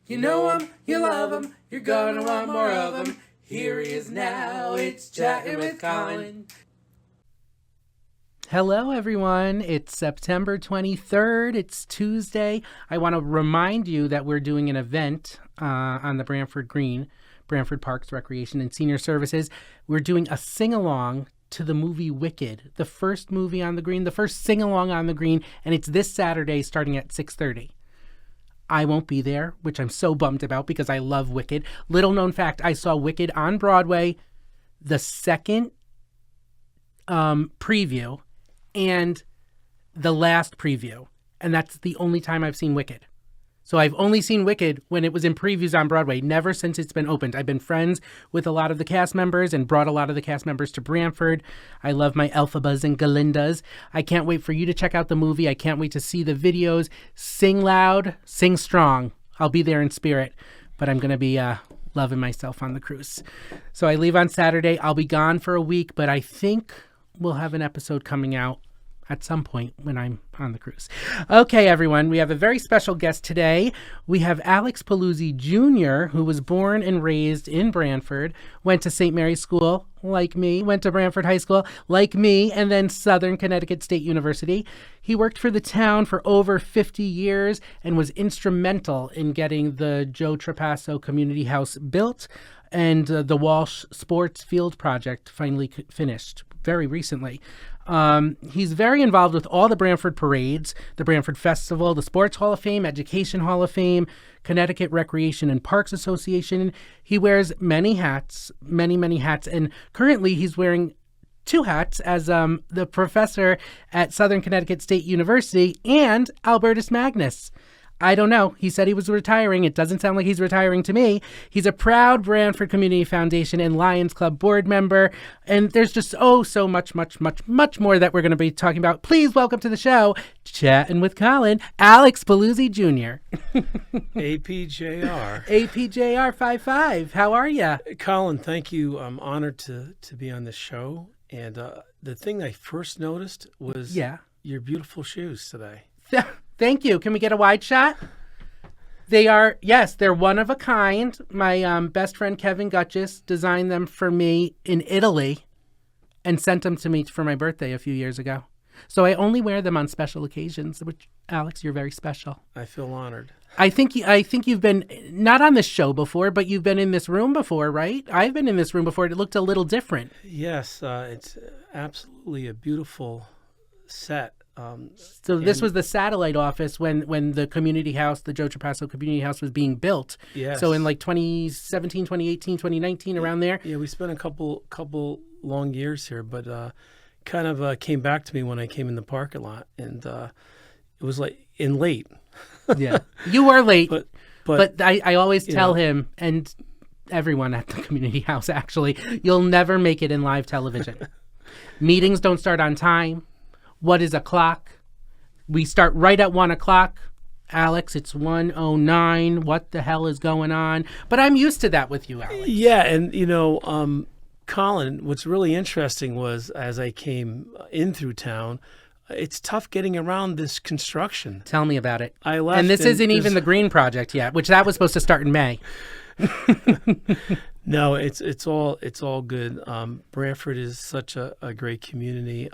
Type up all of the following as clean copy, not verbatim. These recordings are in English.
You know him, you love him, you're gonna want more of him. Here he is now, it's Chattin' with Colin. Hello, everyone. It's September 23rd. It's Tuesday. I want to remind you that we're doing an event on the Branford Green, Branford Parks, Recreation, and Senior Services. We're doing a sing-along to the movie Wicked, the first movie on the green, the first sing-along on the green, and it's this Saturday starting at 6:30. I won't be there, which I'm so bummed about because I love Wicked. Little known fact, I saw Wicked on Broadway, the second preview, and the last preview. And that's the only time I've seen Wicked. So I've only seen Wicked when it was in previews on Broadway, never since it's been opened. I've been friends with a lot of the cast members and brought a lot of the cast members to Branford. I love my Elphabas and Galindas. I can't wait for you to check out the movie. I can't wait to see the videos. Sing loud, sing strong. I'll be there in spirit, but I'm going to be loving myself on the cruise. So I leave on Saturday. I'll be gone for a week, but I think we'll have an episode coming out at some point when I'm on the cruise. Okay, everyone, we have a very special guest today. We have Alex Palluzzi Jr., who was born and raised in Branford, went to St. Mary's School, like me, went to Branford High School, like me, and then Southern Connecticut State University. He worked for the town for over 50 years and was instrumental in getting the Joe Trapasso Community House built and the Walsh Sports Field project finally finished very recently. He's very involved with all the Branford parades, the Branford Festival, the Sports Hall of Fame, Education Hall of Fame, Connecticut Recreation and Parks Association. He wears many hats, many hats, and currently he's wearing two hats as the professor at Southern Connecticut State University and Albertus Magnus. I don't know. He said he was retiring. It doesn't sound like he's retiring to me. He's a proud Branford Community Foundation and Lions Club board member. And there's just so much more that we're going to be talking about. Please welcome to the show, Chattin' with Colin, Alex Palluzzi Jr. APJR. APJR 55. How are you? Colin, thank you. I'm honored to be on this show. And the thing I first noticed was your beautiful shoes today. Thank you. Can we get a wide shot? They are, yes, they're one of a kind. My best friend Kevin Gutchis designed them for me in Italy and sent them to me for my birthday a few years ago. So I only wear them on special occasions, which, Alex, you're very special. I feel honored. I think you've been, not on this show before, but you've been in this room before, right? I've been in this room before. It looked a little different. Yes, it's absolutely a beautiful set. So this was the satellite office when the community house, the Joe Trapasso Community House, was being built. Yes. So in like 2017, 2018, 2019, around there. Yeah, we spent a couple long years here, but kind of came back to me when I came in the parking lot, and it was like late. Yeah, you were late, but I always tell him and everyone at the community house, actually, you'll never make it in live television. Meetings don't start on time. What is a clock? We start right at 1 o'clock. Alex, it's 1:09. What the hell is going on? But I'm used to that with you, Alex. Yeah, and Colin, what's really interesting was as I came in through town, it's tough getting around this construction. Tell me about it. I left, and this isn't even the green project yet, which that was supposed to start in May. No, it's all good. Branford is such a great community.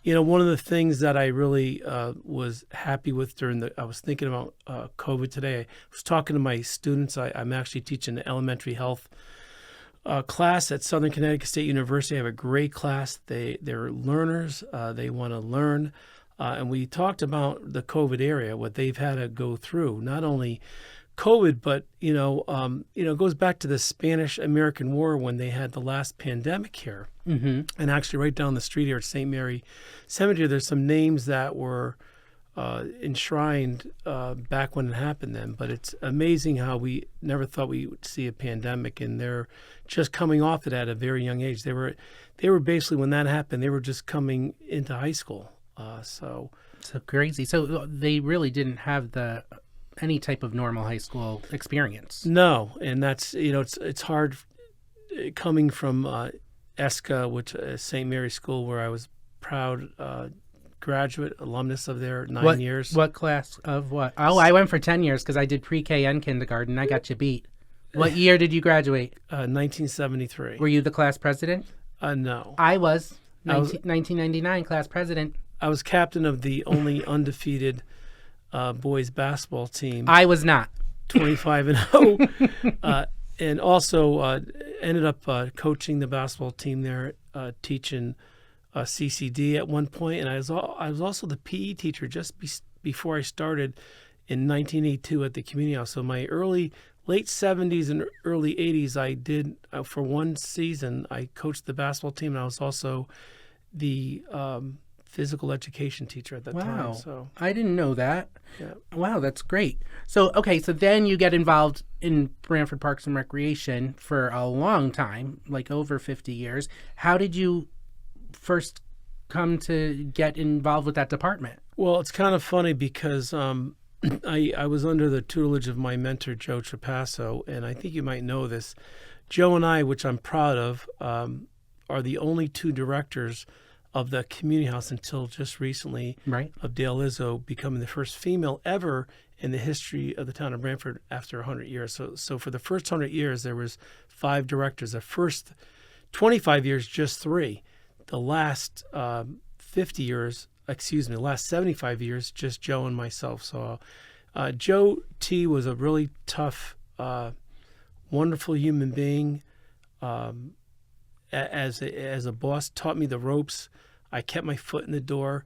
One of the things that I really was happy with I was thinking about COVID today. I was talking to my students. I'm actually teaching an elementary health class at Southern Connecticut State University. I have a great class. They're learners. They want to learn. And we talked about the COVID area, what they've had to go through, not only COVID, but it goes back to the Spanish-American War when they had the last pandemic here. Mm-hmm. And actually, right down the street here at St. Mary Cemetery, there's some names that were enshrined back when it happened then. But it's amazing how we never thought we would see a pandemic, and they're just coming off it at a very young age. They were basically, when that happened, they were just coming into high school. So crazy. So they really didn't have any type of normal high school experience. No, and that's it's hard coming from ESCA, which is St. Mary's School, where I was proud graduate alumnus of there, 9 years. What class of what? Oh, I went for 10 years because I did pre-K and kindergarten. I got you beat. What year did you graduate? 1973. Were you the class president? No. I was. 1999 class president. I was captain of the only undefeated boys basketball team. I was not. 25-0. And also ended up coaching the basketball team there, teaching CCD at one point. And I was also the PE teacher just before I started in 1982 at the community house. So my late 70s and early 80s, I did, for one season, I coached the basketball team, and I was also the physical education teacher at that time. Wow. So I didn't know that. yeah. Wow, that's great. So, okay, so then you get involved in Brantford Parks and Recreation for a long time, like over 50 years. How did you first come to get involved with that department? Well, it's kind of funny because I was under the tutelage of my mentor, Joe Trapasso, and I think you might know this. Joe and I, which I'm proud of, are the only two directors of the community house until just recently, Right. of Dale Izzo becoming the first female ever in the history of the town of Brantford after 100 years. So for the first 100 years, there was 5 directors. The first 25 years, just 3. The last 50 years, the last 75 years, just Joe and myself. So Joe T. was a really tough, wonderful human being. As a boss, taught me the ropes. I kept my foot in the door.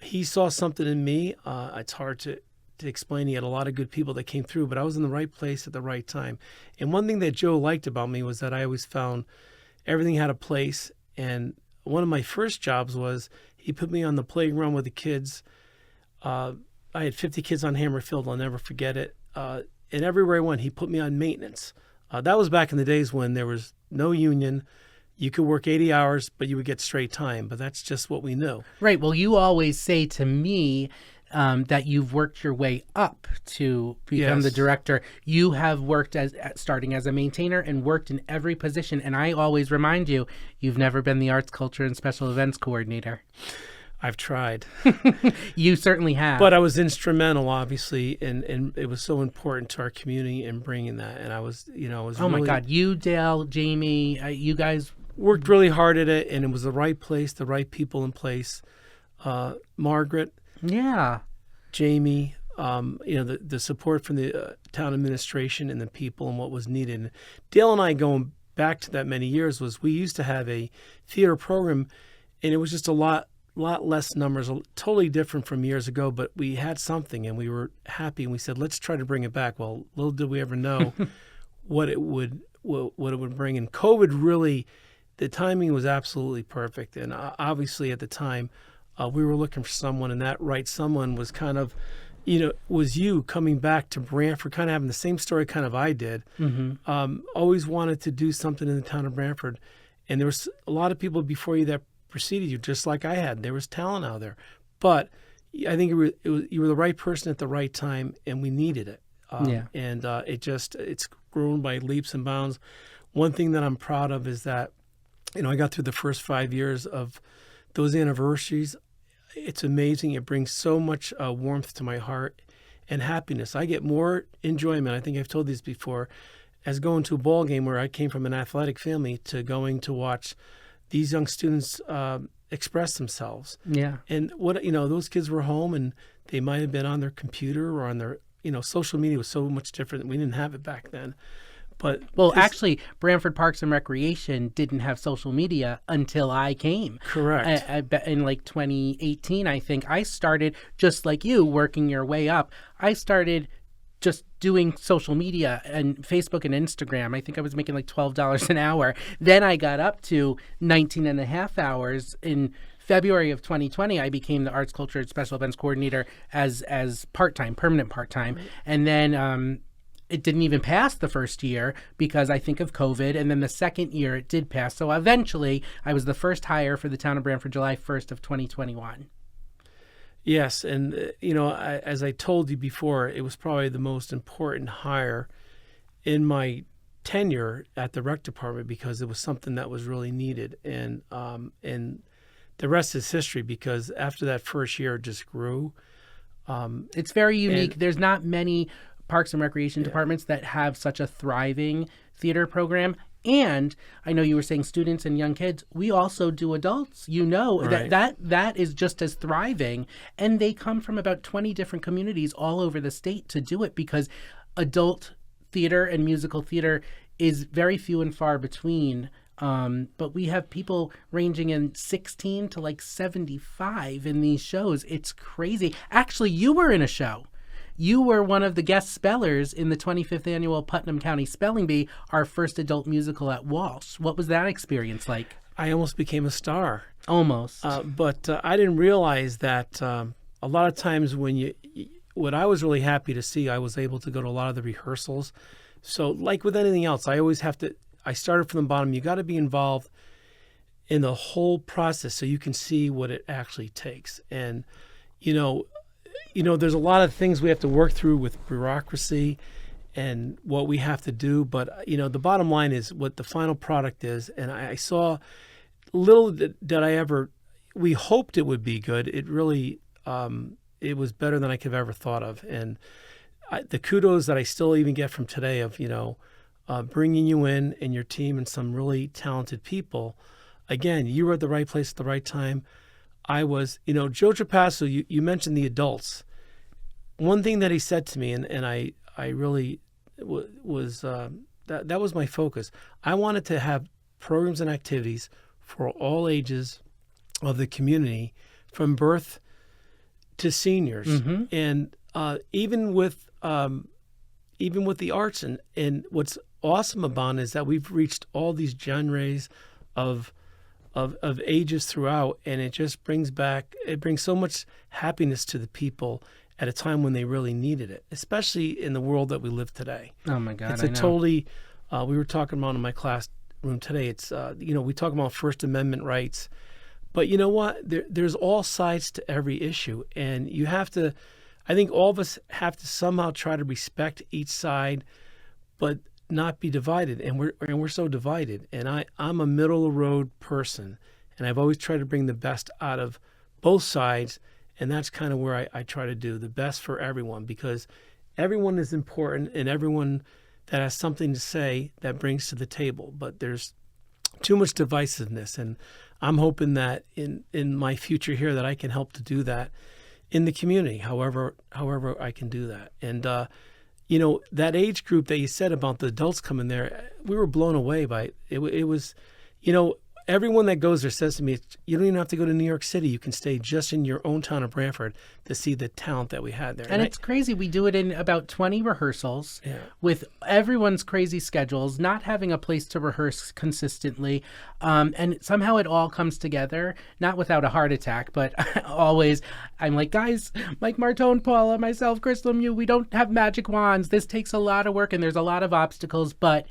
He saw something in me. It's hard to explain. He had a lot of good people that came through, but I was in the right place at the right time. And one thing that Joe liked about me was that I always found everything had a place. And one of my first jobs was he put me on the playground with the kids. I had 50 kids on Hammerfield. I'll never forget it. And everywhere I went, he put me on maintenance. That was back in the days when there was no union. You could work 80 hours, but you would get straight time. But that's just what we knew. Right. Well, you always say to me that you've worked your way up to become the director. You have worked starting as a maintainer and worked in every position. And I always remind you, you've never been the arts, culture, and special events coordinator. I've tried. You certainly have. But I was instrumental, obviously, and it was so important to our community in bringing that. And I was oh my God, you, Dale, Jamie, you guys worked really hard at it, and it was the right place, the right people in place. Margaret, yeah, Jamie, the support from the town administration and the people and what was needed. And Dale and I, going back to that many years, we used to have a theater program, and it was just a lot less numbers, totally different from years ago, but we had something and we were happy, and we said, let's try to bring it back. Well, little did we ever know what it would bring. And COVID really, the timing was absolutely perfect. And obviously at the time, we were looking for someone, and that right someone was kind of, was you coming back to Brantford, kind of having the same story kind of I did. Mm-hmm. Always wanted to do something in the town of Brantford. And there was a lot of people before you that preceded you, just like I had. There was talent out there. But I think you were the right person at the right time, and we needed it. And it's grown by leaps and bounds. One thing that I'm proud of is that, I got through the first 5 years of those anniversaries. It's amazing. It brings so much warmth to my heart and happiness. I get more enjoyment, I think I've told these before, as going to a ball game where I came from an athletic family to going to watch these young students express themselves. Yeah. And those kids were home, and they might have been on their computer or on their, social media was so much different. We didn't have it back then. But actually, Brantford Parks and Recreation didn't have social media until I came. Correct. In like 2018, I think I started, just like you, working your way up. I started just doing social media and Facebook and Instagram. I think I was making like $12 an hour. Then I got up to 19 and a half hours. In February of 2020, I became the Arts, Culture, and Special Events Coordinator as part-time, permanent part-time. Right. And then it didn't even pass the first year because I think of COVID. And then the second year it did pass. So eventually I was the first hire for the town of Brantford, July 1st of 2021. Yes, and as I told you before, it was probably the most important hire in my tenure at the rec department because it was something that was really needed, and the rest is history, because after that first year, it just grew. It's very unique. And- There's not many parks and recreation departments that have such a thriving theater program. And I know you were saying students and young kids. We also do adults. Right. that is just as thriving. And they come from about 20 different communities all over the state to do it, because adult theater and musical theater is very few and far between. But we have people ranging in 16 to like 75 in these shows. It's crazy. Actually, you were in a show. You were one of the guest spellers in the 25th annual Putnam County Spelling Bee, our first adult musical at Walsh. What was that experience like? I almost became a star. Almost. But I didn't realize that a lot of times what I was really happy to see, I was able to go to a lot of the rehearsals. So like with anything else, I started from the bottom. You got to be involved in the whole process so you can see what it actually takes. And, there's a lot of things we have to work through with bureaucracy and what we have to do. But, the bottom line is what the final product is. And I saw little that we hoped it would be good. It really, it was better than I could have ever thought of. And the kudos that I still even get from today of, bringing you in and your team and some really talented people. Again, you were at the right place at the right time. I was, Joe Trapasso, you mentioned the adults. One thing that he said to me, and I really was, that was my focus. I wanted to have programs and activities for all ages of the community, from birth to seniors. Mm-hmm. And even with the arts, and what's awesome about it is that we've reached all these genres of ages throughout, and it just brings so much happiness to the people at a time when they really needed it, especially in the world that we live today. Oh my God, it's I a know. totally. We were talking about in my classroom today. It's we talk about First Amendment rights, but you know what? There's all sides to every issue, and you have to. I think all of us have to somehow try to respect each side, but not be divided. And we're so divided. And I'm a middle of the road person, and I've always tried to bring the best out of both sides. And that's kind of where I try to do the best for everyone, because everyone is important, and everyone that has something to say that brings to the table. But there's too much divisiveness, and I'm hoping that in my future here that I can help to do that in the community, however I can do that. And that age group that you said about the adults coming there, we were blown away by it. It was, everyone that goes there says to me, you don't even have to go to New York City. You can stay just in your own town of Brantford to see the talent that we had there. And it's crazy. We do it in about 20 rehearsals with everyone's crazy schedules, not having a place to rehearse consistently. And somehow it all comes together, not without a heart attack, but always I'm like, guys, Mike Martone, Paula, myself, Chris Lemieux, we don't have magic wands. This takes a lot of work and there's a lot of obstacles, but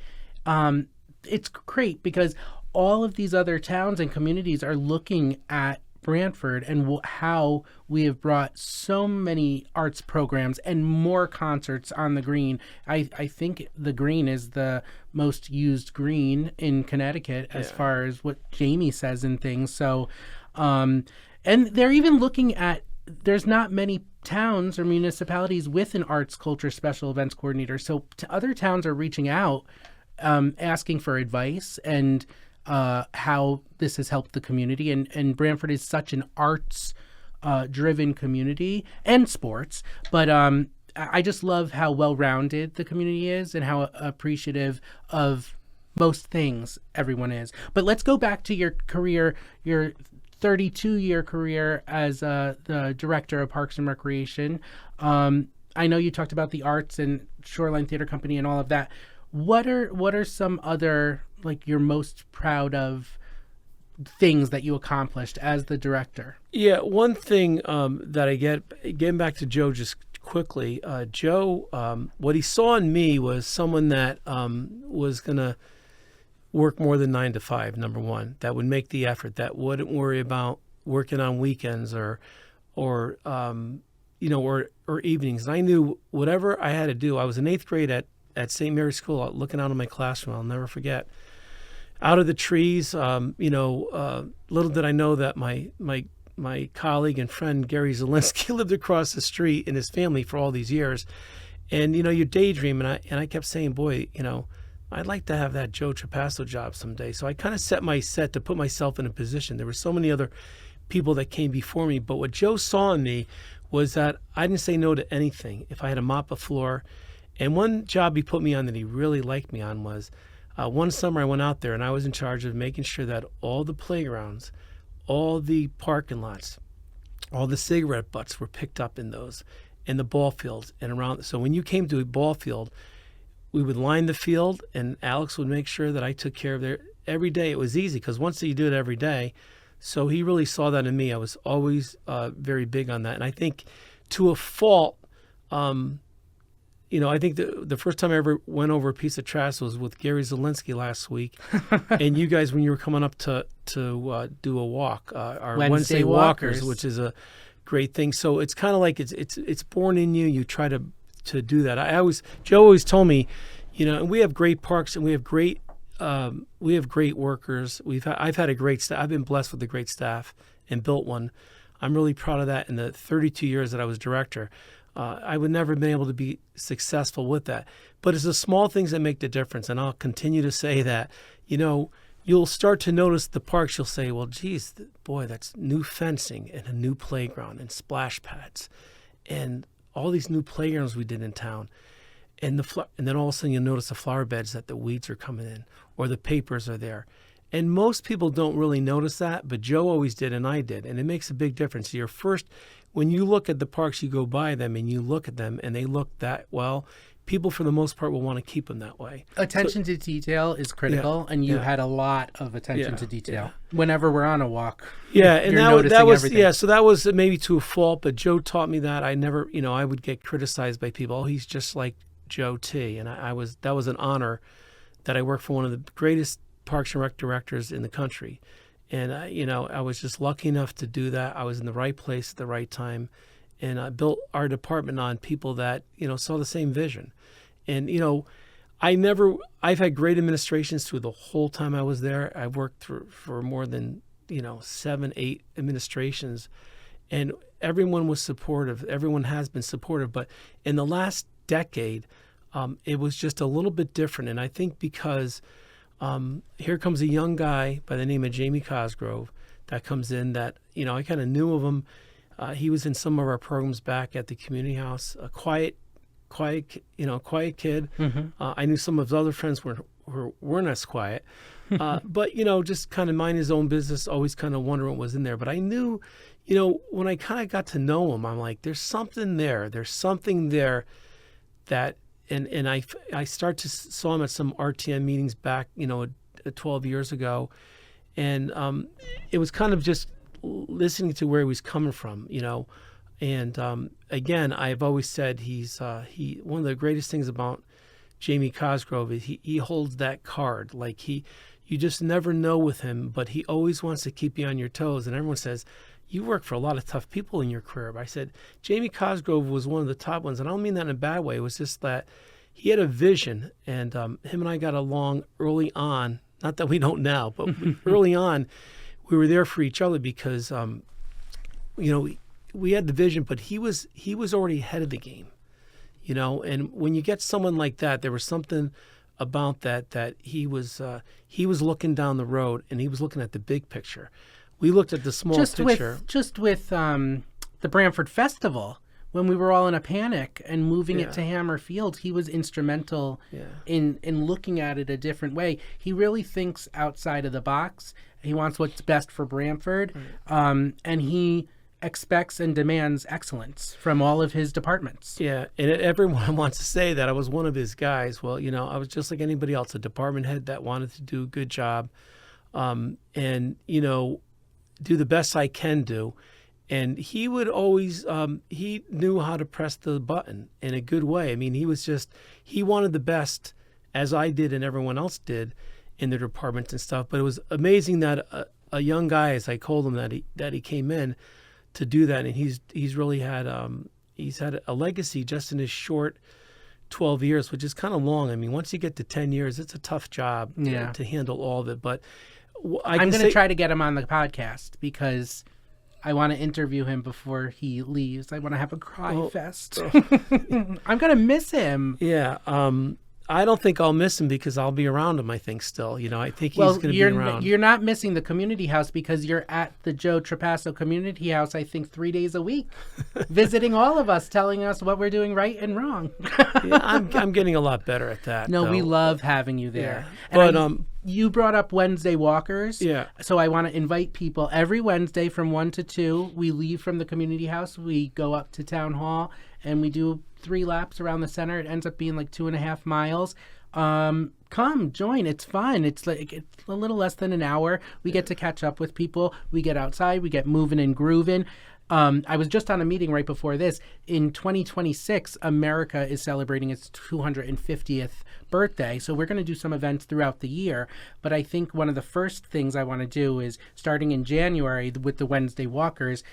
it's great because all of these other towns and communities are looking at Brantford and how we have brought so many arts programs and more concerts on the green. I think the green is the most used green in Connecticut as far as what Jamie says and things. So, and they're even looking at, there's not many towns or municipalities with an arts, culture, special events coordinator. So other towns are reaching out, asking for advice and how this has helped the community. And Brantford is such an arts driven community and sports. But I just love how well-rounded the community is and how appreciative of most things everyone is. But let's go back to your career, your 32-year career as the director of Parks and Recreation. I know you talked about the arts and Shoreline Theater Company and all of that. What are some other, like, you're most proud of things that you accomplished as the director? Yeah, one thing that I getting back to Joe just quickly, Joe, what he saw in me was someone that was going to work more than 9 to 5, number one, that would make the effort, that wouldn't worry about working on weekends or evenings. And I knew whatever I had to do. I was in 8th grade at St. Mary's School, looking out of my classroom. I'll never forget. out of the trees. Little did I know that my colleague and friend Gary Zielinski lived across the street, and his family for all these years. And you daydream, and I kept saying, boy, I'd like to have that Joe Trapasso job someday. So I kind of set to put myself in a position. There were so many other people that came before me, but what Joe saw in me was that I didn't say no to anything. If I had to mop a floor, and one job he put me on that he really liked me on was one summer I went out there and I was in charge of making sure that all the playgrounds, all the parking lots, all the cigarette butts were picked up in those, and the ball fields and around. So when you came to a ball field, we would line the field, and Alex would make sure that I took care of there every day. It was easy because once you do it every day, so he really saw that in me. I was always very big on that, and I think to a fault. I think the first time I ever went over a piece of trash was with Gary Zielinski last week, and you guys when you were coming up to do a walk, our Wednesday walkers, which is a great thing. So it's kind of like it's born in you. You try to do that. Joe always told me, and we have great parks and we have great workers. I've had a great staff. I've been blessed with a great staff and built one. I'm really proud of that. In the 32 years that I was director, I would never have been able to be successful with that. But it's the small things that make the difference. And I'll continue to say that, you'll start to notice the parks. You'll say, well, geez, boy, that's new fencing and a new playground and splash pads and all these new playgrounds we did in town. And then all of a sudden you'll notice the flower beds that the weeds are coming in or the papers are there. And most people don't really notice that, but Joe always did and I did. And it makes a big difference. When you look at the parks, you go by them and you look at them and they look that well, people for the most part will want to keep them that way. Attention to detail is critical, and you had a lot of attention to detail. Whenever we're on a walk, and that was everything. So that was maybe to a fault, but Joe taught me that. I never, I would get criticized by people. Oh, he's just like Joe T. And that was an honor that I worked for one of the greatest Parks and Rec directors in the country. And, I was just lucky enough to do that. I was in the right place at the right time. And I built our department on people that, saw the same vision. And, I've had great administrations through the whole time I was there. I've worked for more than, 7, 8 administrations. And everyone was supportive. Everyone has been supportive. But in the last decade, it was just a little bit different. And I think because here comes a young guy by the name of Jamie Cosgrove that comes in that, I kind of knew of him. He was in some of our programs back at the community house, a quiet kid. Mm-hmm. I knew some of his other friends weren't as quiet, but, just kind of mind his own business, always kind of wondering what was in there. But I knew, when I kind of got to know him, I'm like, there's something there. There's something there that, and I saw him at some RTM meetings back, 12 years ago. And it was kind of just listening to where he was coming from, And again, I've always said one of the greatest things about Jamie Cosgrove is he holds that card. Like you just never know with him, but he always wants to keep you on your toes. And everyone says, you work for a lot of tough people in your career. But I said, Jamie Cosgrove was one of the top ones. And I don't mean that in a bad way. It was just that he had a vision, and him and I got along early on. Not that we don't now, but early on, we were there for each other because, we had the vision, but he was already ahead of the game, And when you get someone like that, there was something about that he was looking down the road and he was looking at the big picture. We looked at the small picture. Just with the Brantford Festival, when we were all in a panic and moving it to Hammer Field, he was instrumental in looking at it a different way. He really thinks outside of the box. He wants what's best for Brantford, and he expects and demands excellence from all of his departments. Yeah, and everyone wants to say that I was one of his guys. Well, I was just like anybody else, a department head that wanted to do a good job, and do the best I can do. And he would always, he knew how to press the button in a good way. I mean, he wanted the best, as I did and everyone else did in the departments and stuff. But it was amazing that a young guy, as I called him, that he came in to do that. And he's really had, he's had a legacy just in his short 12 years, which is kind of long. I mean, once you get to 10 years, it's a tough job Yeah. to handle all of it. But I'm going to try to get him on the podcast because I want to interview him before he leaves. I want to have a cry fest. I'm going to miss him. Yeah. I don't think I'll miss him because I'll be around him, I think, still. You know, I think he's going to be around. You're not missing the community house because you're at the Joe Trapasso Community House, I think, 3 days a week, visiting all of us, telling us what we're doing right and wrong. Yeah, I'm getting a lot better at that. No, though. we love having you there. Yeah. And you brought up Wednesday walkers. Yeah. So I want to invite people every Wednesday from 1 to 2. We leave from the community house. We go up to town hall and we do 3 laps around the center. It ends up being like 2.5 miles. Come join. It's fun. It's a little less than an hour. We get to catch up with people. We get outside. We get moving and grooving. I was just on a meeting right before this. In 2026, America is celebrating its 250th birthday. So we're going to do some events throughout the year. But I think one of the first things I want to do is, starting in January with the Wednesday walkers,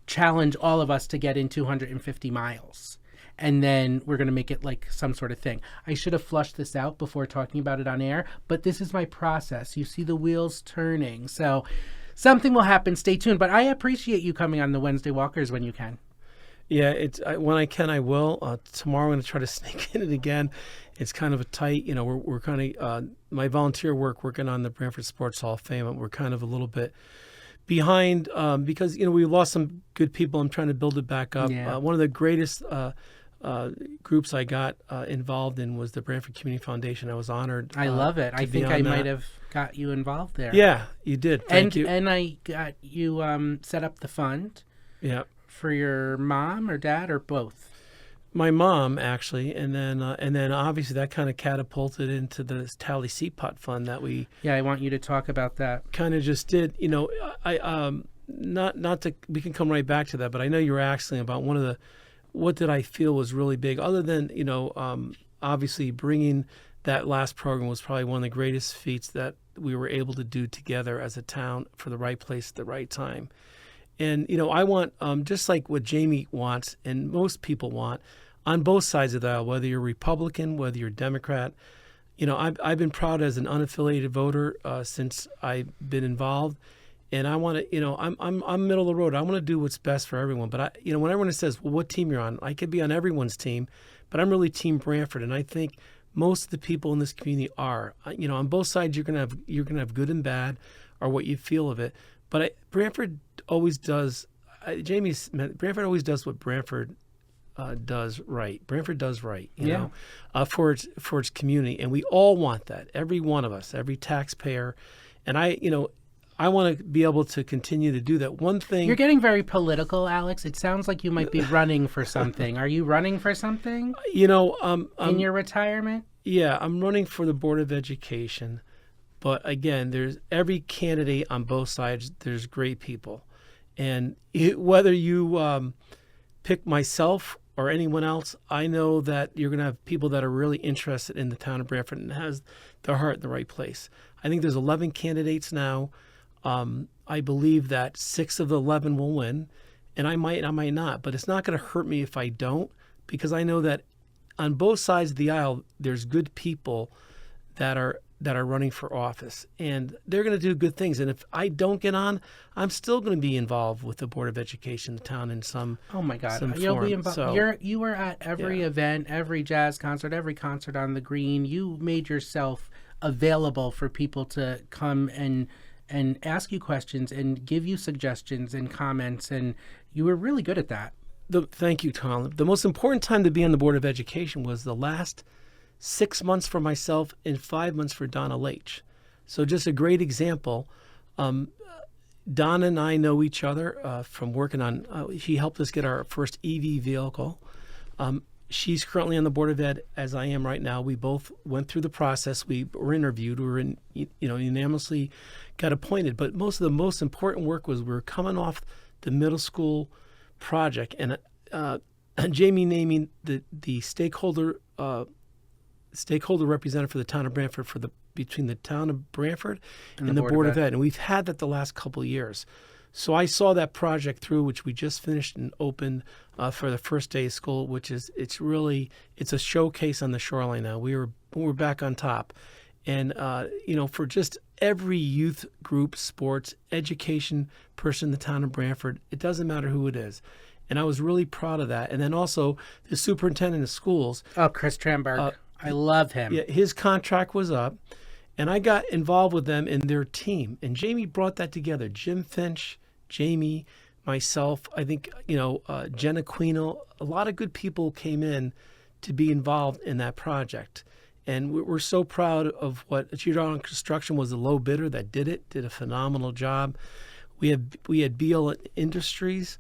challenge all of us to get in 250 miles. And then we're going to make it like some sort of thing. I should have flushed this out before talking about it on air, but this is my process. You see the wheels turning. So something will happen. Stay tuned. But I appreciate you coming on the Wednesday Walkers when you can. Yeah, when I can, I will. Tomorrow I'm going to try to sneak in it again. It's kind of a tight, you know, we're kind of, my volunteer work working on the Brantford Sports Hall of Fame, we're kind of a little bit behind because, you know, we lost some good people. I'm trying to build it back up. Yeah. One of the greatest groups I got involved in was the Brantford Community Foundation. I was honored. I love it. I think I might have got you involved there. Yeah, you did. Thank you. And I got you set up the fund. Yeah. For your mom or dad or both? My mom, actually, and then obviously that kind of catapulted into the Tally Seat Pot Fund that we. Yeah, I want you to talk about that. Kind of just did. You know, not to. We can come right back to that, but I know you were asking about one of the. What did I feel was really big, other than, you know, obviously bringing that last program was probably one of the greatest feats that we were able to do together as a town for the right place at the right time. And, you know, I want, just like what Jamie wants and most people want, on both sides of the aisle, whether you're Republican, whether you're Democrat, you know, I've been proud as an unaffiliated voter since I've been involved. And I want to, you know, I'm middle of the road. I want to do what's best for everyone. But you know, when everyone says, "Well, what team you're on?" I could be on everyone's team, but I'm really Team Brantford. And I think most of the people in this community are. You know, on both sides, you're gonna have good and bad, or what you feel of it. But Brantford always does. Brantford always does what Brantford does right. Brantford does right. You know, for its community, and we all want that. Every one of us, every taxpayer, and I want to be able to continue to do that. One thing... You're getting very political, Alex. It sounds like you might be running for something. Are you running for something? You know... in your retirement? Yeah, I'm running for the Board of Education. But again, there's every candidate on both sides, there's great people. And whether you pick myself or anyone else, I know that you're going to have people that are really interested in the town of Brantford and has their heart in the right place. I think there's 11 candidates now. I believe that 6 of the 11 will win, and I might not, but it's not going to hurt me if I don't, because I know that on both sides of the aisle, there's good people that are running for office, and they're going to do good things. And if I don't get on, I'm still going to be involved with the Board of Education, the town, in some. Oh my God, you'll be involved. So, you were at every event, every jazz concert, every concert on the green. You made yourself available for people to come and ask you questions and give you suggestions and comments, and you were really good at that. Thank you, Colin. The most important time to be on the Board of Education was the last 6 months for myself and 5 months for Donna Leitch. So just a great example. Donna and I know each other from working on, she helped us get our first EV vehicle. She's currently on the Board of Ed, as I am right now. We both went through the process. We were interviewed. We were unanimously got appointed. But most of the most important work was we were coming off the middle school project, and Jamie naming the stakeholder representative for the town of Brantford between the town of Brantford and the Board of Ed. And we've had that the last couple of years. So I saw that project through, which we just finished and opened for the first day of school, which is it's a showcase on the shoreline now. We're back on top, and for just every youth group, sports, education person in the town of Brantford, it doesn't matter who it is. And I was really proud of that. And then also the superintendent of schools. Oh, Chris Tramberg. I love him. Yeah, his contract was up, and I got involved with them in their team. And Jamie brought that together. Jim Finch, Jamie, myself, I think, Jen Aquino, a lot of good people came in to be involved in that project. And we're so proud of what Chattin Construction was the low bidder that did a phenomenal job. We had BL Industries,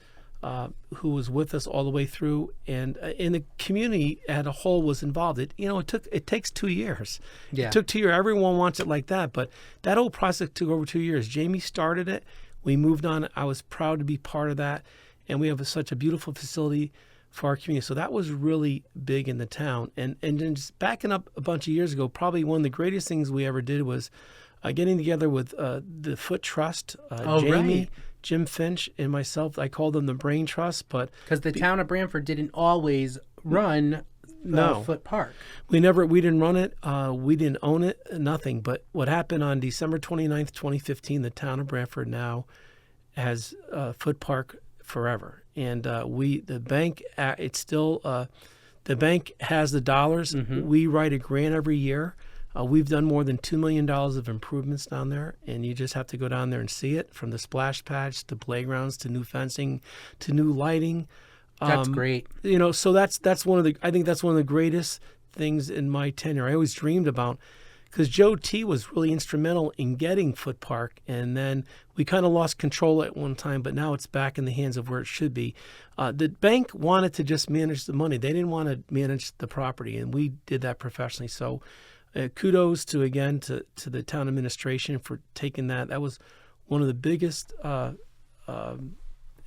who was with us all the way through, and in the community as a whole was involved. It takes 2 years. Yeah. It took 2 years. Everyone wants it like that, but that whole process took over 2 years. Jamie started it. We moved on. I was proud to be part of that, and we have such a beautiful facility for our community. So that was really big in the town. And then just backing up a bunch of years ago, probably one of the greatest things we ever did was getting together with the Foot Trust, Jamie, right. Jim Finch, and myself. I called them the Brain Trust, but because the town of Brantford didn't always run Foot Park. We didn't run it. We didn't own it, nothing. But what happened on December 29th, 2015, the town of Brantford now has Foot Park forever. And the bank, the bank has the dollars. Mm-hmm. We write a grant every year. We've done more than $2 million of improvements down there, and you just have to go down there and see it, from the splash pads to playgrounds to new fencing to new lighting. That's great. So that's one of the greatest things in my tenure. I always dreamed about, because Joe T was really instrumental in getting Foot Park, and then we kind of lost control at one time, but now it's back in the hands of where it should be. The bank wanted to just manage the money. They didn't want to manage the property, and we did that professionally. So kudos to the town administration for taking that. That was one of the biggest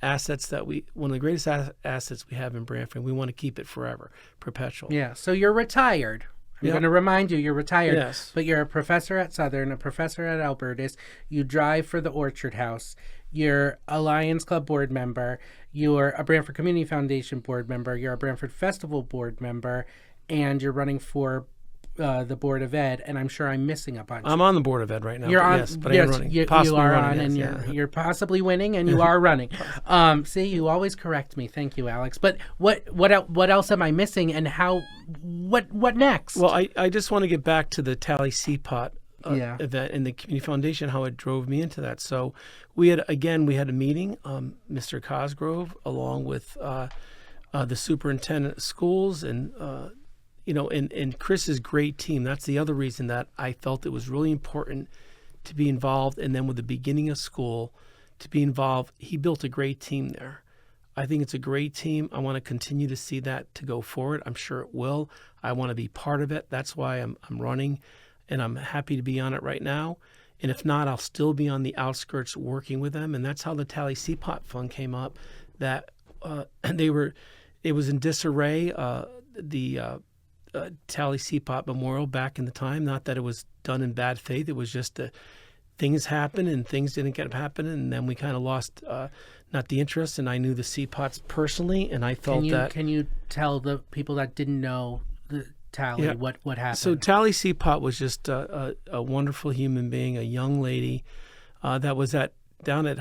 assets one of the greatest assets we have in Brantford. We want to keep it forever, perpetual. Yeah. So you're retired. I'm going to remind you, you're retired. Yes. But you're a professor at Southern, a professor at Albertus. You drive for the Orchard House. You're a Lions Club board member. You're a Brantford Community Foundation board member. You're a Brantford Festival board member. And you're running for the Board of Ed, and I'm sure I'm missing a bunch. I'm on the Board of Ed right now. You're on, yes, but I am running. You are on, and you're possibly winning, and you are running. See, you always correct me. Thank you, Alex. But what else am I missing, and how? What next? Well, I just want to get back to the Tally Seapot event and the Community Foundation, how it drove me into that. So we had a meeting, Mr. Cosgrove, along with the superintendent of schools, and and Chris's great team. That's the other reason that I felt it was really important to be involved. And then with the beginning of school, to be involved, he built a great team there. I think it's a great team. I want to continue to see that to go forward. I'm sure it will. I want to be part of it. That's why I'm running, and I'm happy to be on it right now. And if not, I'll still be on the outskirts working with them. And that's how the Tally Seapot Fund came up. That it was in disarray. Tally Seapot Memorial back in the time. Not that it was done in bad faith. It was just things happened and things didn't get happening, and then we kind of lost not the interest. And I knew the Seapots personally, and I felt Can you tell the people that didn't know the Tally what happened? So Tally Seapot was just a wonderful human being, a young lady that was down at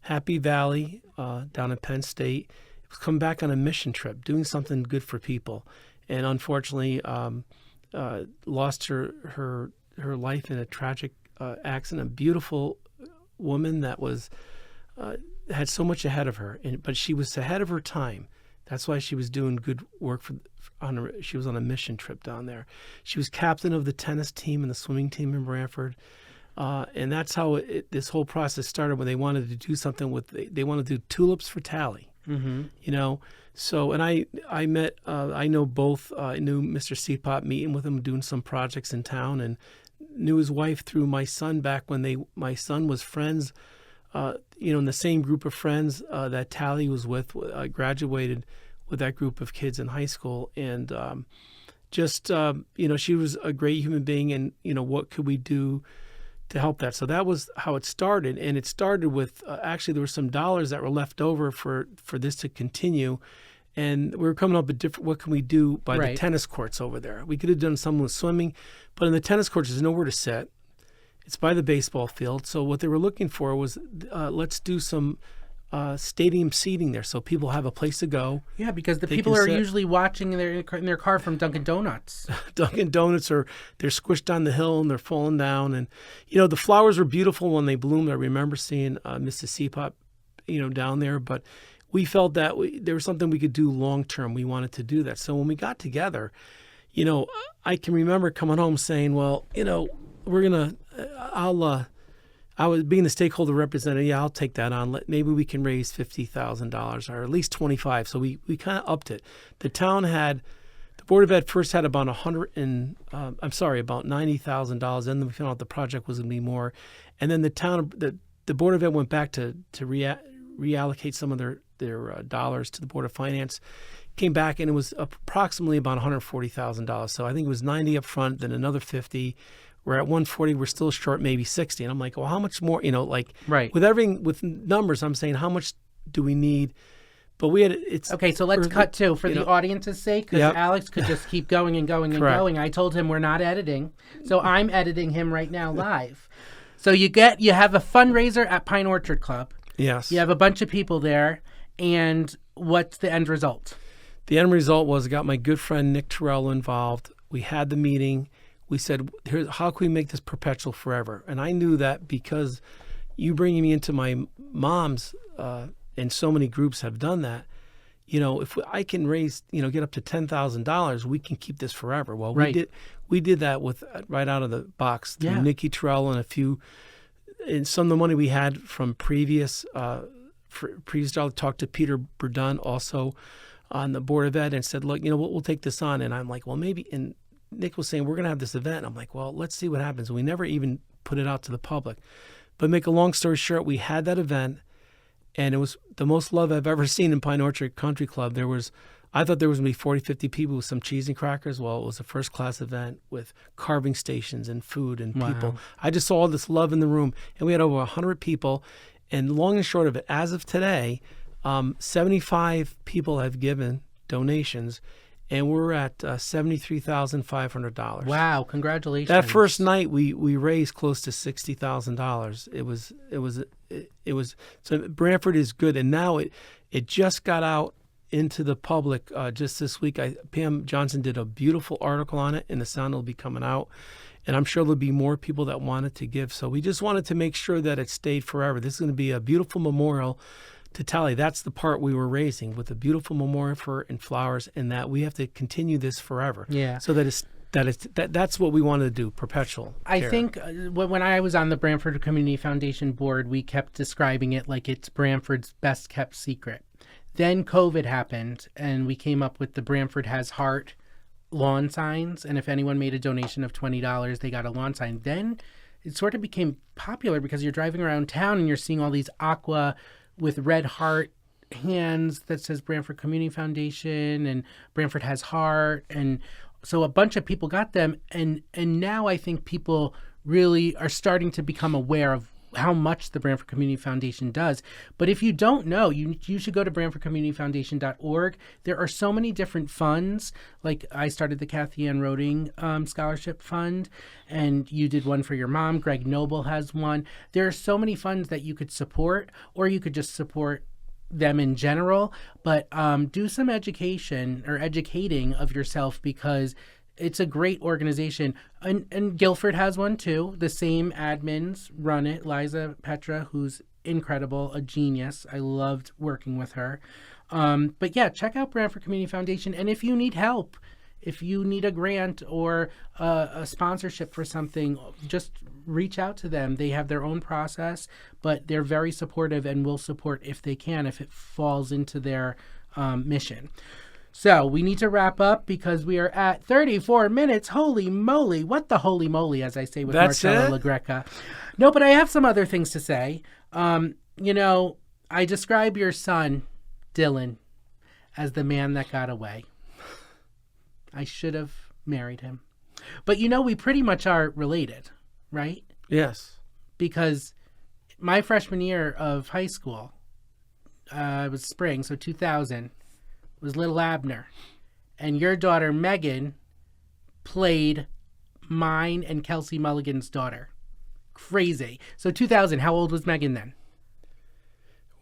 Happy Valley down at Penn State. Was come back on a mission trip, doing something good for people. And unfortunately, lost her life in a tragic accident. A beautiful woman that was had so much ahead of her, but she was ahead of her time. That's why she was doing good work she was on a mission trip down there. She was captain of the tennis team and the swimming team in Brantford, and that's how this whole process started. When they wanted to do something they wanted to do tulips for Tally. Mm-hmm. So, and I met, I know both, I knew Mr. Seapot, meeting with him, doing some projects in town, and knew his wife through my son back when my son was friends, in the same group of friends that Tally was with. I graduated with that group of kids in high school, and she was a great human being, and, what could we do to help that. So that was how it started, and it started with actually there were some dollars that were left over for this to continue, and we were coming up with different. What can we do by the tennis courts over there? We could have done some with swimming, but in the tennis courts, there's nowhere to sit. It's by the baseball field. So what they were looking for was let's do some stadium seating there, so people have a place to go. Yeah, because the people are usually watching in their car from Dunkin' Donuts. Dunkin' Donuts, or they're squished on the hill and they're falling down. And the flowers were beautiful when they bloomed. I remember seeing Mrs. Seapop, down there. But we felt that there was something we could do long term. We wanted to do that. So when we got together, I can remember coming home saying, "Well, we're gonna, I was being the stakeholder representative. Yeah, I'll take that on. Maybe we can raise $50,000 or at least 25. So we kind of upped it. The town had, the Board of Ed first had about about $90,000. Then we found out the project was going to be more, and then the town, the Board of Ed went back to reallocate some of their dollars to the Board of Finance. Came back and it was approximately about $140,000. So I think it was 90 up front, then another 50. We're at 140. We're still short, maybe 60. And I'm like, well, how much more? With everything, with numbers, I'm saying, how much do we need? But we had okay. So let's cut to for the audience's sake, because Alex could just keep going and going and going. I told him we're not editing, so I'm editing him right now live. So you have a fundraiser at Pine Orchard Club. Yes. You have a bunch of people there, and what's the end result? The end result was I got my good friend Nick Torello involved. We had the meeting. We said, how can we make this perpetual forever? And I knew that because you bringing me into my mom's, and so many groups have done that, if I can raise, get up to $10,000, we can keep this forever. Well, we did that with right out of the box through Nikki Torello and some of the money we had from previous talked to Peter Burdun also on the Board of Ed and said, look, we'll take this on. And I'm like, well, maybe, and Nick was saying, we're going to have this event. I'm like, well, let's see what happens. And we never even put it out to the public. But make a long story short, we had that event, and it was the most love I've ever seen in Pine Orchard Country Club. I thought there was going to be 40, 50 people with some cheese and crackers. Well, it was a first-class event with carving stations and food and people. I just saw all this love in the room, and we had over 100 people. And long and short of it, as of today, 75 people have given donations, and we're at $73,500. Wow! Congratulations. That first night, we raised close to $60,000. It was so Brantford is good, and now it just got out into the public just this week. Pam Johnson did a beautiful article on it, and the sound will be coming out. And I'm sure there'll be more people that wanted to give. So we just wanted to make sure that it stayed forever. This is going to be a beautiful memorial to Tally. That's the part we were raising, with a beautiful memorial for and flowers, and that we have to continue this forever. Yeah. So that's what we wanted to do, perpetual care. I think when I was on the Brantford Community Foundation board, we kept describing it like it's Brantford's best kept secret. Then COVID happened, and we came up with the Brantford Has Heart lawn signs, and if anyone made a donation of $20, they got a lawn sign. Then it sort of became popular because you're driving around town and you're seeing all these aqua with red heart hands that says Brantford Community Foundation and Brantford Has Heart, and so a bunch of people got them, and now I think people really are starting to become aware of how much the Brantford Community Foundation does. But if you don't know, you should go to BrantfordCommunityFoundation.org. There are so many different funds. Like I started the Kathy Ann Roding Scholarship Fund, and you did one for your mom. Greg Noble has one. There are so many funds that you could support, or you could just support them in general. But do some education or educating of yourself, because it's a great organization. And Guilford has one too. The same admins run it. Liza Petra, who's incredible, a genius. I loved working with her. But yeah, check out Brantford Community Foundation. And if you need help, if you need a grant or a sponsorship for something, just reach out to them. They have their own process, but they're very supportive and will support if they can, if it falls into their mission. So we need to wrap up because we are at 34 minutes. Holy moly. What the holy moly, as I say with Marcella LaGreca. No, but I have some other things to say. I describe your son, Dylan, as the man that got away. I should have married him. But we pretty much are related, right? Yes. because my freshman year of high school, it was spring, so 2000, was Little Abner. And your daughter, Megan, played mine and Kelsey Mulligan's daughter. Crazy. So 2000, how old was Megan then?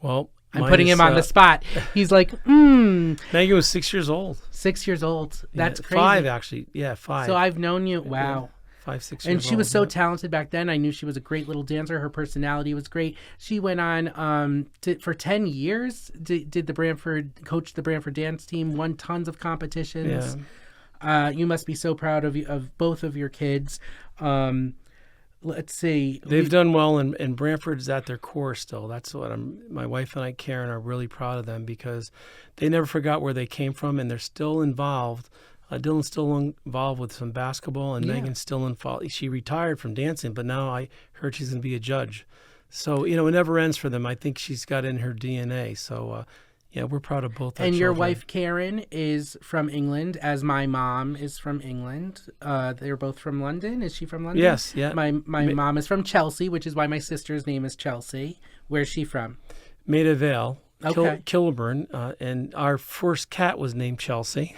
Well, I'm putting him on the spot. He's like, Megan was 6 years old. 6 years old. That's crazy. 5, actually. Yeah, 5. So I've known you. Wow. 5, 6 years And old. she was so talented back then. I knew she was a great little dancer. Her personality was great. She went on for 10 years, coach the Branford dance team, won tons of competitions. Yeah. You must be so proud of both of your kids. Let's see. They've done well, and Branford's at their core still. That's what my wife and I, Karen, are really proud of them because they never forgot where they came from, and they're still involved. Dylan's still involved with some basketball, and Megan's still involved. She retired from dancing, but now I heard she's going to be a judge. So, it never ends for them. I think she's got it in her DNA. So, we're proud of both. And your wife, Karen, is from England, as my mom is from England. They're both from London. Is she from London? Yes, yeah. My mom is from Chelsea, which is why my sister's name is Chelsea. Where's she from? Maida Vale. Okay. Kilburn, and our first cat was named Chelsea.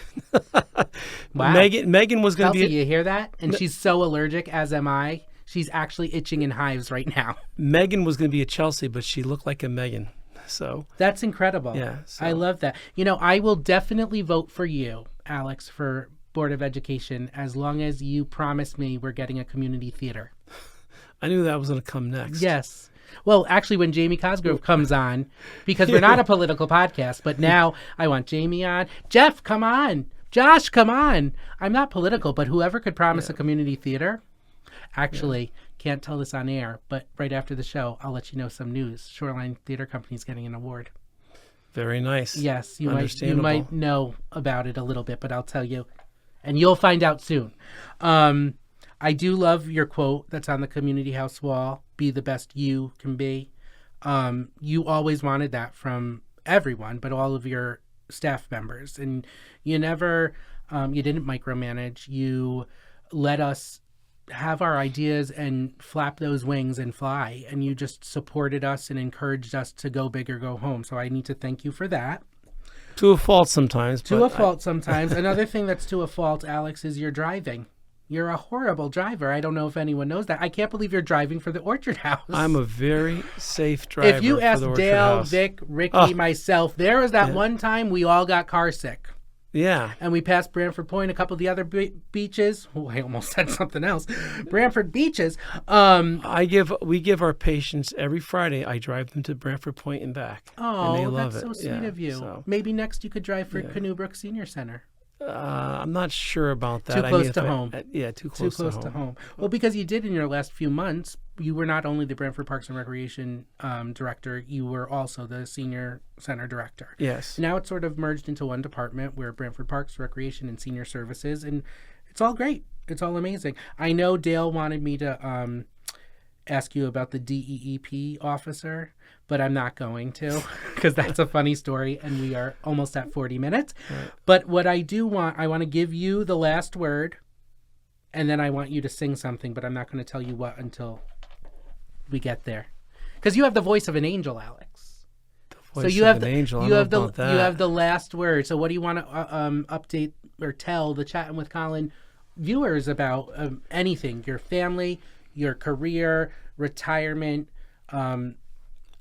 Wow. Megan was going to Chelsea, be. you hear that? And she's so allergic, as am I. She's actually itching in hives right now. Megan was going to be a Chelsea, but she looked like a Megan. So that's incredible. Yeah, so. I love that. I will definitely vote for you, Alex, for Board of Education, as long as you promise me we're getting a community theater. I knew that was going to come next. Yes. Well, actually, when Jamie Cosgrove comes on, because we're not a political podcast, but now I want Jamie on. Jeff, come on. Josh, come on. I'm not political, but whoever could promise a community theater, actually, can't tell this on air, but right after the show, I'll let you know some news. Shoreline Theater Company's getting an award. Very nice. Yes, you might know about it a little bit, but I'll tell you, and you'll find out soon. I do love your quote that's on the community house wall, be the best you can be. You always wanted that from everyone, but all of your staff members. And you never, you didn't micromanage. You let us have our ideas and flap those wings and fly. And you just supported us and encouraged us to go big or go home. So I need to thank you for that. To a fault sometimes. Sometimes. Another thing that's to a fault, Alex, is your driving. You're a horrible driver. I don't know if anyone knows that. I can't believe you're driving for the Orchard House. I'm a very safe driver. If you ask for the Orchard Dale, House. Vic, Ricky, myself, there was that one time we all got car sick. Yeah. And we passed Branford Point, a couple of the other beaches. Oh, I almost said something else. Branford beaches. We give our patients every Friday. I drive them to Branford Point and back. Oh, and they love that's so it. sweet of you. So. Maybe next you could drive for Canoe Brook Senior Center. I'm not sure about that. Too close to home. Too close to home. Well, because you did in your last few months, you were not only the Branford Parks and Recreation director, you were also the senior center director. Yes. Now it's sort of merged into one department where Branford Parks, Recreation, and Senior Services, and it's all great. It's all amazing. I know Dale wanted me to ask you about the DEEP officer, but I'm not going to because that's a funny story and we are almost at 40 minutes. Right. But what I want to give you the last word and then I want you to sing something, but I'm not going to tell you what until we get there. Because you have the voice of an angel, Alex. So you have the last word. So what do you want to update or tell the Chattin with Colin viewers about anything, your family, your career, retirement,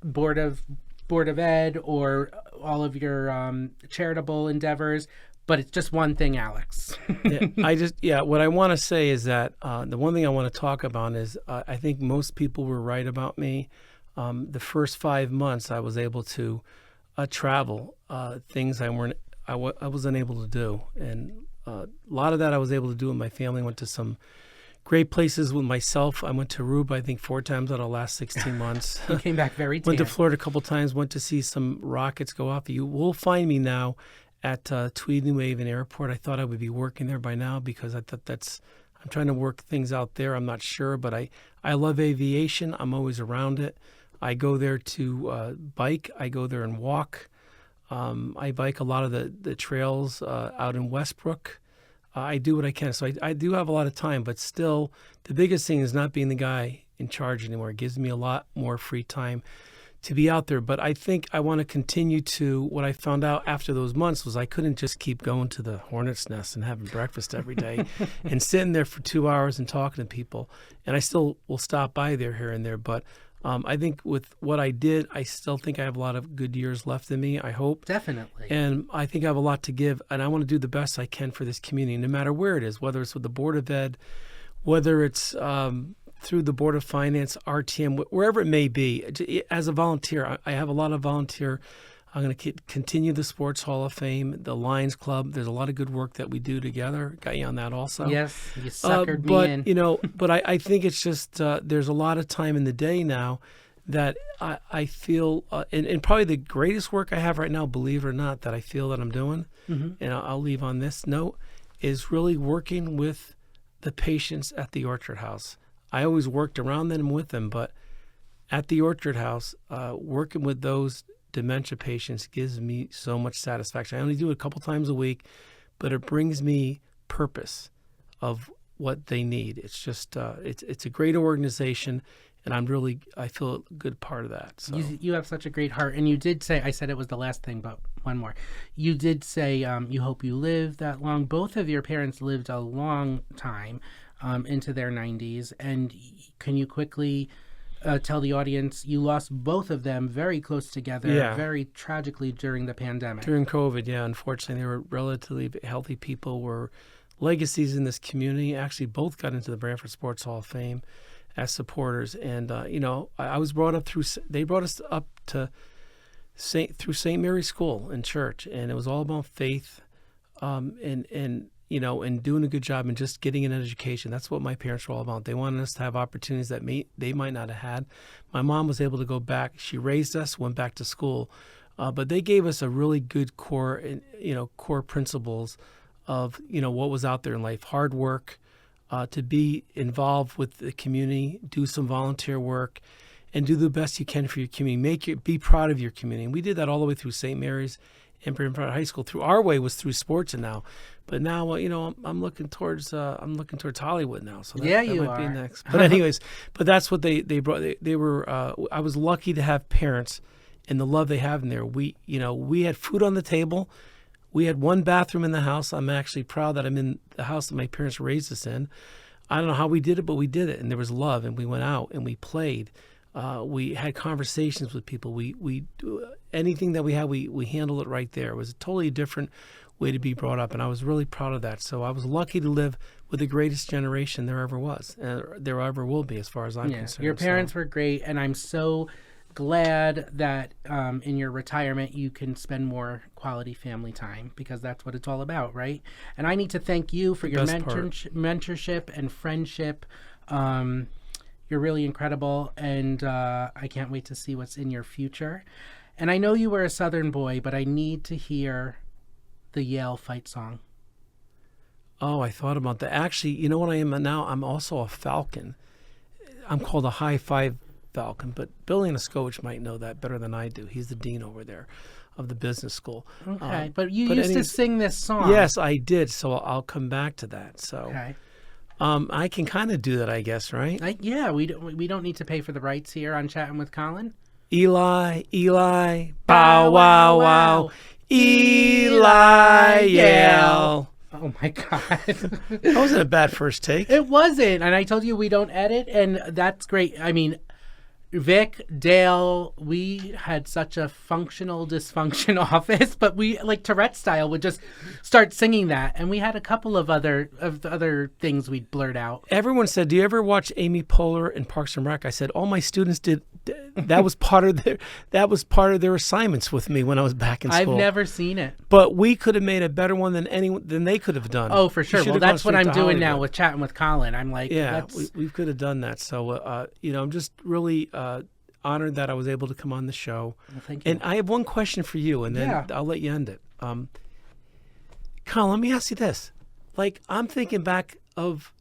board of ed, or all of your charitable endeavors? But it's just one thing, Alex. What I want to say is that the one thing I want to talk about is I think most people were right about me. The first 5 months I was able to travel, things I wasn't able to do, and a lot of that I was able to do with my family. Went to some great places with myself. I went to Aruba, I think 4 times out of the last 16 months. You came back very tan. Went to Florida a couple times. Went to see some rockets go off. You will find me now at Tweed New Haven Airport. I thought I would be working there by now because I thought I'm trying to work things out there. I'm not sure, but I love aviation. I'm always around it. I go there to bike. I go there and walk. I bike a lot of the trails out in Westbrook. I do what I can. So I do have a lot of time, but still the biggest thing is not being the guy in charge anymore. It gives me a lot more free time to be out there. But I think I want to continue to, what I found out after those months was I couldn't just keep going to the hornet's nest and having breakfast every day and sitting there for 2 hours and talking to people. And I still will stop by there here and there. But I think with what I did, I still think I have a lot of good years left in me, I hope. Definitely. And I think I have a lot to give. And I want to do the best I can for this community, no matter where it is, whether it's with the Board of Ed, whether it's through the Board of Finance, RTM, wherever it may be. As a volunteer, I have a lot of volunteer. I'm going to continue the Sports Hall of Fame, the Lions Club. There's a lot of good work that we do together. Got you on that also. Yes, you suckered me in. But I think it's just there's a lot of time in the day now that I feel, and probably the greatest work I have right now, believe it or not, that I feel that I'm doing, and I'll leave on this note, is really working with the patients at the Orchard House. I always worked around them and with them, but at the Orchard House, working with those dementia patients gives me so much satisfaction. I only do it a couple times a week, but it brings me purpose of what they need. It's just, it's a great organization, and I feel a good part of that. So. You have such a great heart. And you did say, I said it was the last thing, but one more. You did say you hope you live that long. Both of your parents lived a long time. Into their 90s. And can you quickly tell the audience you lost both of them very close together, very tragically during the pandemic? During COVID, yeah. Unfortunately, they were relatively healthy people, were legacies in this community. Actually, both got into the Brantford Sports Hall of Fame as supporters. And, I was brought up they brought us up to through St. Mary's School in church. And it was all about faith and doing a good job and just getting an education. That's what my parents were all about. They wanted us to have opportunities that they might not have had. My mom was able to go back. She raised us, went back to school, but they gave us a really good core principles of what was out there in life: hard work, to be involved with the community, do some volunteer work, and do the best you can for your community. Be proud of your community. And we did that all the way through St. Mary's and Brantford High School. Through our way was through sports, and now. But now, I'm looking towards Hollywood now. So that might be next. But anyways, but that's what they brought. They were. I was lucky to have parents, and the love they have in there. We had food on the table. We had one bathroom in the house. I'm actually proud that I'm in the house that my parents raised us in. I don't know how we did it, but we did it, and there was love, and we went out and we played. We had conversations with people. We anything that we had, we handled it right there. It was a totally different way to be brought up, and I was really proud of that. So I was lucky to live with the greatest generation there ever was, and there ever will be, as far as I'm concerned. Your parents were great, and I'm so glad that in your retirement you can spend more quality family time, because that's what it's all about, right? And I need to thank you for your mentorship and friendship. You're really incredible, and I can't wait to see what's in your future. And I know you were a Southern boy, but I need to hear the Yale fight song. Oh, I thought about that. Actually, you know what I am now? I'm also a Falcon. I'm called a high five Falcon, but Billy Niskovich might know that better than I do. He's the dean over there of the business school. Okay, but you used to sing this song. Yes, I did, so I'll come back to that. So. Okay. I can kind of do that, I guess, right? We don't need to pay for the rights here on Chattin' with Colin. Eli, bow, wow, wow. Eli, Yale. Oh my God. That wasn't a bad first take. It wasn't. And I told you we don't edit, and that's great. I mean, Vic, Dale, we had such a functional dysfunction office, but we, like Tourette style, would just start singing that. And we had a couple of other things we'd blurt out. Everyone said, do you ever watch Amy Poehler in Parks and Rec? I said, all my students did. That was part of their assignments with me when I was back in school. I've never seen it. But we could have made a better one than they could have done. Oh, for sure. Well, that's what I'm doing now with Chattin' with Colin. I'm like, we could have done that. So, I'm just really honored that I was able to come on the show. Well, thank you. And I have one question for you, and then I'll let you end it. Colin, let me ask you this. Like, I'm thinking back of,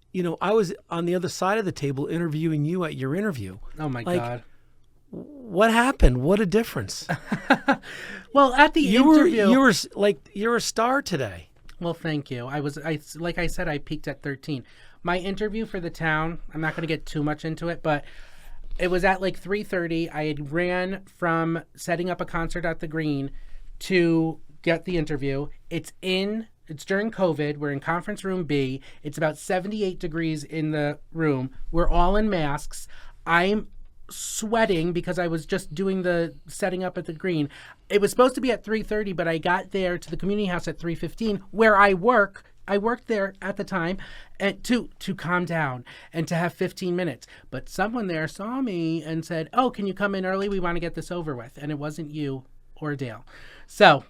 I was on the other side of the table interviewing you at your interview. Oh, my God. What happened? What a difference. Well, at the interview... You're a star today. Well, thank you. Like I said, I peaked at 13. my interview for the town, I'm not going to get too much into it, but it was at like 3:30. I had ran from setting up a concert at the Green to get the interview. It's during COVID. We're in conference room B. It's about 78 degrees in the room. We're all in masks. I'm sweating because I was just doing the setting up at the Green. It was supposed to be at 3:30, but I got there to the community house at 3:15 where I work. I worked there at the time and to calm down and to have 15 minutes. But someone there saw me and said, "Oh, can you come in early? We want to get this over with." And it wasn't you or Dale. So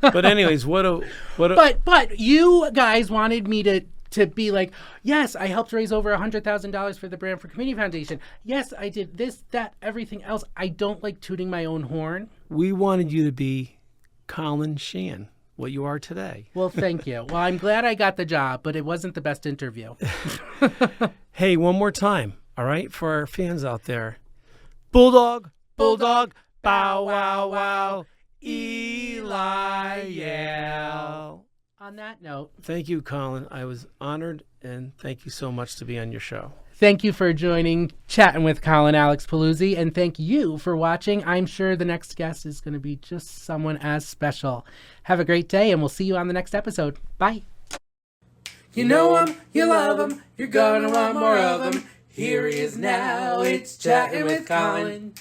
But anyways, But you guys wanted me to be like, yes, I helped raise over $100,000 for the Brantford Community Foundation. Yes, I did this, that, everything else. I don't like tooting my own horn. we wanted you to be Colin Shan, what you are today. Well, thank you. Well, I'm glad I got the job, but it wasn't the best interview. Hey, one more time, all right, for our fans out there. Bulldog, bulldog, bow, wow, wow, Eli, yell. On that note, Thank you, Colin. I was honored, and thank you so much to be on your show. thank you for joining Chatting with Colin, Alex Palluzzi, and thank you for watching. I'm sure the next guest is going to be just someone as special. Have a great day, and we'll see you on the next episode. Bye. You know him, you love him, you're gonna want more of him. Here he is now, it's Chatting with Colin.